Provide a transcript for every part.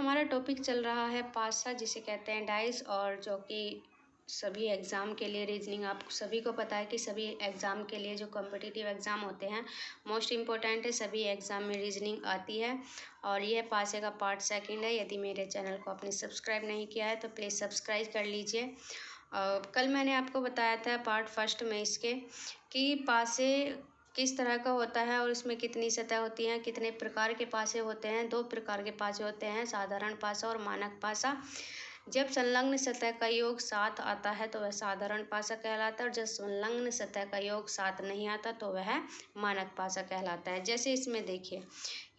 हमारा टॉपिक चल रहा है पासा, जिसे कहते हैं डाइस, और जो कि सभी एग्ज़ाम के लिए रीजनिंग, आप सभी को पता है कि सभी एग्ज़ाम के लिए जो कॉम्पिटिटिव एग्ज़ाम होते हैं मोस्ट इम्पोर्टेंट है, सभी एग्ज़ाम में रीजनिंग आती है। और यह पासे का पार्ट सेकंड है। यदि मेरे चैनल को आपने सब्सक्राइब नहीं किया है तो प्लीज़ सब्सक्राइब कर लीजिए। कल मैंने आपको बताया था पार्ट फर्स्ट में इसके कि पासे किस तरह का होता है और इसमें कितनी सतह होती हैं, कितने प्रकार के पासे होते हैं। 2 प्रकार के पासे होते हैं, साधारण पासा और मानक पासा। जब संलग्न सतह का योग 7 आता है तो वह साधारण पासा कहलाता है, और जब संलग्न सतह का योग 7 नहीं आता तो वह मानक पासा कहलाता है। जैसे इसमें देखिए,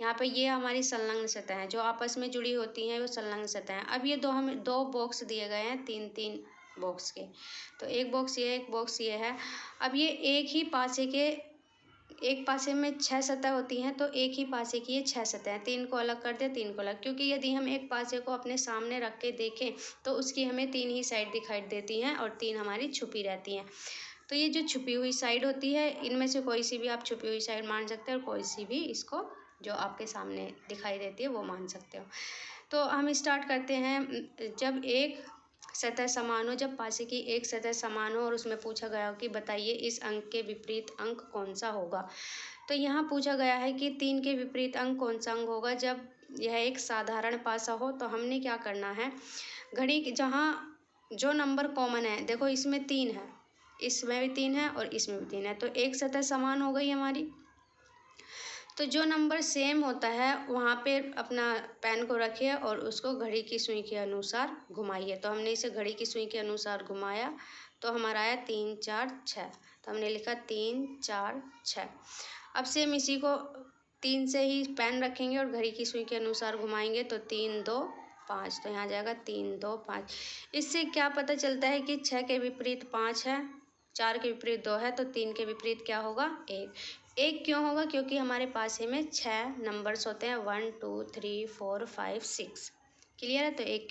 यहाँ पे ये हमारी संलग्न सतह है जो आपस में जुड़ी होती हैं, वो संलग्न सतह है। अब ये हमें 2 बॉक्स दिए गए हैं, 3-3 बॉक्स के। तो एक बॉक्स ये है, एक बॉक्स ये है। अब ये एक पासे में 6 सतह होती हैं, तो एक ही पासे की ये 6 सतह हैं। 3 को अलग कर दें, 3 को अलग, क्योंकि यदि हम एक पासे को अपने सामने रख के देखें तो उसकी हमें 3 ही साइड दिखाई देती हैं और 3 हमारी छुपी रहती हैं। तो ये जो छुपी हुई साइड होती है, इनमें से कोई सी भी आप छुपी हुई साइड मान सकते हैं और कोई सी भी इसको जो आपके सामने दिखाई देती है वो मान सकते हो। तो हम स्टार्ट करते हैं। जब एक सतह समान हो, जब पासे की एक सतह समान हो और उसमें पूछा गया हो कि बताइए इस अंक के विपरीत अंक कौन सा होगा। तो यहाँ पूछा गया है कि 3 के विपरीत अंक कौन सा अंक होगा जब यह एक साधारण पासा हो। तो हमने क्या करना है, घड़ी जहाँ जो नंबर कॉमन है, देखो इसमें 3 है, इसमें भी 3 है और इसमें भी 3 है, तो एक सतह समान हो गई हमारी। तो जो नंबर सेम होता है वहाँ पे अपना पेन को रखिए और उसको घड़ी की सुई के अनुसार घुमाइए। तो हमने इसे घड़ी की सुई के अनुसार घुमाया तो हमारा आया 3 4 6। तो हमने लिखा 3 4 6। अब सेम इसी को 3 से ही पेन रखेंगे और घड़ी की सुई के अनुसार घुमाएंगे तो 3 2 5। तो यहाँ जाएगा 3 2 5। इससे क्या पता चलता है कि 6 के विपरीत 5 है, 4 के विपरीत 2 है, तो 3 के विपरीत क्या होगा, 1। 1 क्यों होगा, क्योंकि हमारे पास में 6 नंबर्स होते हैं, 1 2 3 4 5 6। क्लियर है। तो 3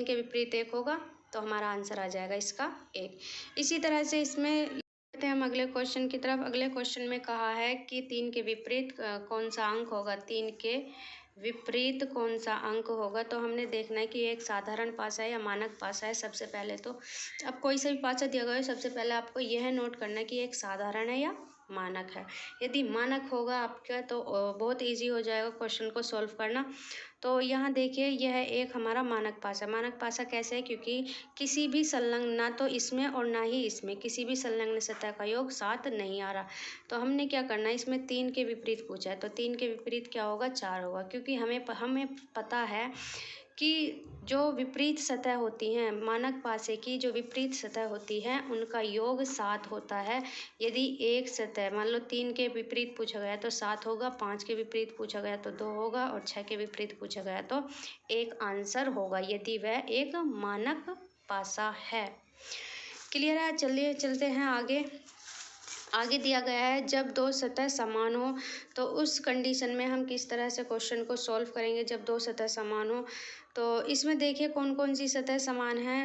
के विपरीत 1 होगा, तो हमारा आंसर आ जाएगा इसका 1। इसी तरह से इसमें हैं हम अगले क्वेश्चन की तरफ। अगले क्वेश्चन में कहा है कि 3 के विपरीत कौन सा अंक होगा, 3 के विपरीत कौन सा अंक होगा। तो हमने देखना है कि ये एक साधारण पासा है या मानक पासा है। सबसे पहले तो अब कोई सा भी पासा दिया गया है, सबसे पहले आपको यह नोट करना है कि एक साधारण है या मानक है। यदि मानक होगा आपका तो बहुत इजी हो जाएगा क्वेश्चन को सॉल्व करना। तो यहाँ देखिए, यह एक हमारा मानक पासा। मानक पासा कैसे है, क्योंकि किसी भी संलग्न, ना तो इसमें और ना ही इसमें, किसी भी संलग्न सतह का योग 7 नहीं आ रहा। तो हमने क्या करना है, इसमें 3 के विपरीत पूछा है तो 3 के विपरीत क्या होगा, 4 होगा। क्योंकि हमें पता है कि जो विपरीत सतह होती हैं, मानक पासे की जो विपरीत सतह होती है उनका योग 7 होता है। यदि एक सतह मान लो 3 के विपरीत पूछा गया तो 7 होगा, 5 के विपरीत पूछा गया तो 2 होगा और 6 के विपरीत पूछा गया तो 1 आंसर होगा, यदि वह एक मानक पासा है। क्लियर है। चलिए चलते हैं आगे। आगे दिया गया है जब 2 सतह समान हो, तो उस कंडीशन में हम किस तरह से क्वेश्चन को सॉल्व करेंगे जब 2 सतह समान हो। तो इसमें देखिए कौन कौन सी सतह समान है।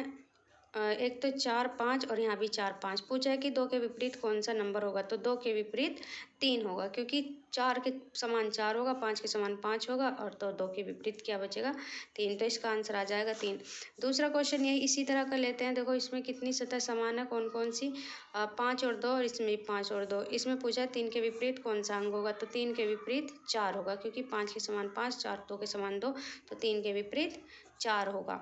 एक तो 4 5 और यहाँ भी 4 5 पूछा है कि 2 के विपरीत कौन सा नंबर होगा। तो 2 के विपरीत 3 होगा, क्योंकि 4 के समान 4 होगा, 5 के समान 5 होगा, और तो 2 के विपरीत क्या बचेगा, 3। तो इसका आंसर आ जाएगा 3। दूसरा क्वेश्चन यही इसी तरह का लेते हैं। देखो इसमें कितनी सतह समान है, कौन कौन सी, 5 और 2, और इसमें 5 और 2। इसमें पूछा है 3 के विपरीत कौन सा अंक होगा। तो 3 के विपरीत 4 होगा, क्योंकि 5 के समान 5, 4 2 के समान 2, तो 3 के विपरीत 4 होगा।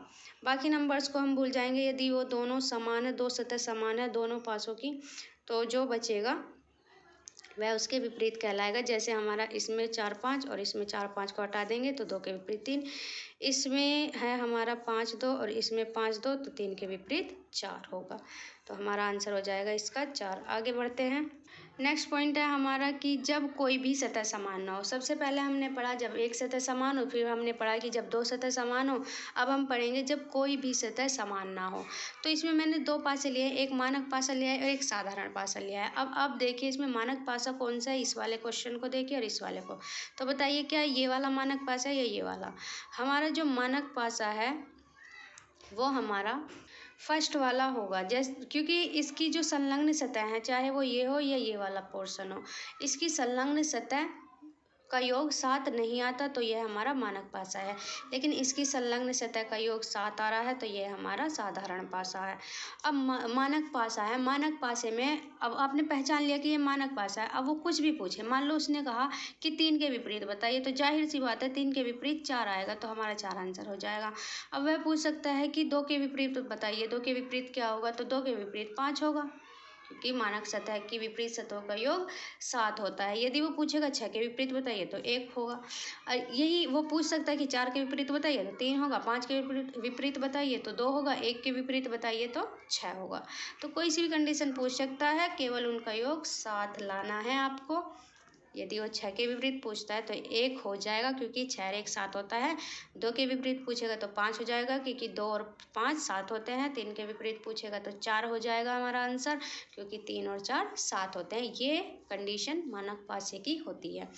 बाकी नंबर्स को हम भूल जाएंगे। यदि वो दोनों समान है, 2 सतह समान है दोनों पासों की, तो जो बचेगा वह उसके विपरीत कहलाएगा। जैसे हमारा इसमें 4 5 और इसमें 4 5 को हटा देंगे तो 2 के विपरीत 3। इसमें है हमारा 5 2 और इसमें 5 2, तो 3 के विपरीत 4 होगा। तो हमारा आंसर हो जाएगा इसका 4। आगे बढ़ते हैं। नेक्स्ट पॉइंट है हमारा कि जब कोई भी सतह समान ना हो। सबसे पहले हमने पढ़ा जब एक सतह समान हो, फिर हमने पढ़ा कि जब 2 सतह समान हो। अब हम पढ़ेंगे जब कोई भी सतह समान ना हो। तो इसमें मैंने 2 पासे लिए हैं, एक मानक पासा लिया है और एक साधारण पासा लिया है। अब देखिए इसमें मानक पासा कौन सा है, इस वाले क्वेश्चन को देखिए और इस वाले को। तो बताइए क्या ये वाला मानक पासा है या ये वाला। हमारा जो मानक पासा है वो हमारा फर्स्ट वाला होगा। जैसे क्योंकि इसकी जो संलग्न सतह है, चाहे वो ये हो या ये वाला पोर्शन हो, इसकी संलग्न सतह का योग 7 नहीं आता तो यह हमारा मानक पासा है, लेकिन इसकी संलग्न सतह का योग 7 आ रहा है तो यह हमारा साधारण पासा है। अब मानक पासा है, मानक पासे में अब आपने पहचान लिया कि ये मानक पासा है। अब वो कुछ भी पूछे, मान लो उसने कहा कि 3 के विपरीत बताइए, तो जाहिर सी बात है 3 के विपरीत 4 आएगा, तो हमारा 4 आंसर हो जाएगा। अब वह पूछ सकता है कि 2 के विपरीत बताइए, 2 के विपरीत क्या होगा, तो 2 के विपरीत 5 होगा, क्योंकि मानक सतह की विपरीत सतहों का योग 7 होता है। यदि वो पूछेगा 6 के विपरीत बताइए तो 1 होगा। यही वो पूछ सकता है कि 4 के विपरीत बताइए तो 3 होगा, 5 के विपरीत बताइए तो 2 होगा, 1 के विपरीत बताइए तो 6 होगा। तो कोई सी भी कंडीशन पूछ सकता है, केवल उनका योग 7 लाना है आपको। यदि वो 6 के विपरीत पूछता है तो 1 हो जाएगा, क्योंकि 6 और 1 7 होता है। 2 के विपरीत पूछेगा तो 5 हो जाएगा, क्योंकि 2 और 5 7 होते हैं। 3 के विपरीत पूछेगा तो 4 हो जाएगा हमारा आंसर, क्योंकि 3 और 4 7 होते हैं। ये कंडीशन मानक पासे की होती है।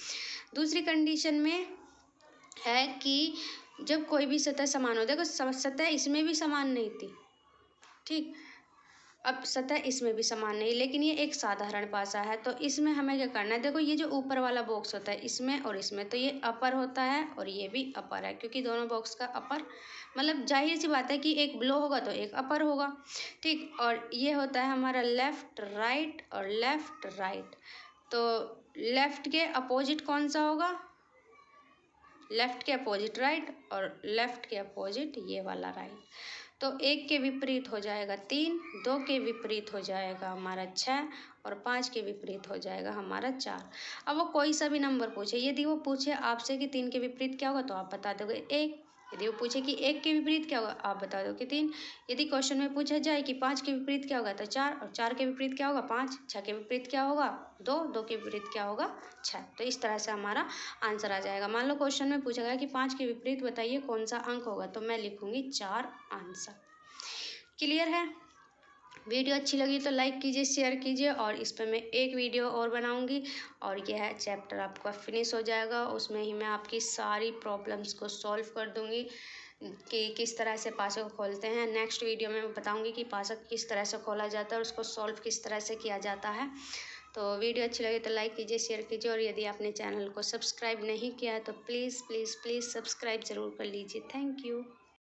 दूसरी कंडीशन में है कि जब कोई भी सतह समान हो, देखो सतह इसमें भी समान नहीं थी, ठीक, अब सतह इसमें भी समान नहीं, लेकिन ये एक साधारण पासा है, तो इसमें हमें क्या करना है, देखो ये जो ऊपर वाला बॉक्स होता है इसमें और इसमें, तो ये अपर होता है और ये भी अपर है, क्योंकि दोनों बॉक्स का अपर मतलब जाहिर सी बात है कि एक बिलो होगा तो एक अपर होगा, ठीक। और ये होता है हमारा लेफ्ट राइट और लेफ्ट राइट, तो लेफ्ट के अपोजिट कौन सा होगा, लेफ्ट के अपोजिट राइट और लेफ्ट के अपोजिट ये वाला राइट। तो 1 के विपरीत हो जाएगा 3, 2 के विपरीत हो जाएगा हमारा 6 और 5 के विपरीत हो जाएगा हमारा 4। अब वो कोई सा भी नंबर पूछे, यदि वो पूछे आपसे कि 3 के विपरीत क्या होगा तो आप बता दोगे 1। यदि वो पूछे कि 1 के विपरीत क्या होगा आप बता दो कि 3। यदि क्वेश्चन में पूछा जाए कि 5 के विपरीत क्या होगा तो 4, और 4 के विपरीत क्या होगा 5, 6 के विपरीत क्या होगा 2, 2 के विपरीत क्या होगा 6। तो इस तरह से हमारा आंसर आ जाएगा। मान लो क्वेश्चन में पूछा गया कि 5 के विपरीत बताइए कौन सा अंक होगा, तो मैं लिखूंगी 4 आंसर। क्लियर है? वीडियो अच्छी लगी तो लाइक कीजिए, शेयर कीजिए, और इस पर मैं एक वीडियो और बनाऊंगी और यह चैप्टर आपका फिनिश हो जाएगा। उसमें ही मैं आपकी सारी प्रॉब्लम्स को सॉल्व कर दूंगी कि किस तरह से पासे को खोलते हैं। नेक्स्ट वीडियो में मैं बताऊंगी कि पासा किस तरह से खोला जाता है और उसको सॉल्व किस तरह से किया जाता है। तो वीडियो अच्छी लगी तो लाइक कीजिए, शेयर कीजिए, और यदि आपने चैनल को सब्सक्राइब नहीं किया है तो प्लीज़ प्लीज़ प्लीज़ सब्सक्राइब ज़रूर कर लीजिए। Thank you.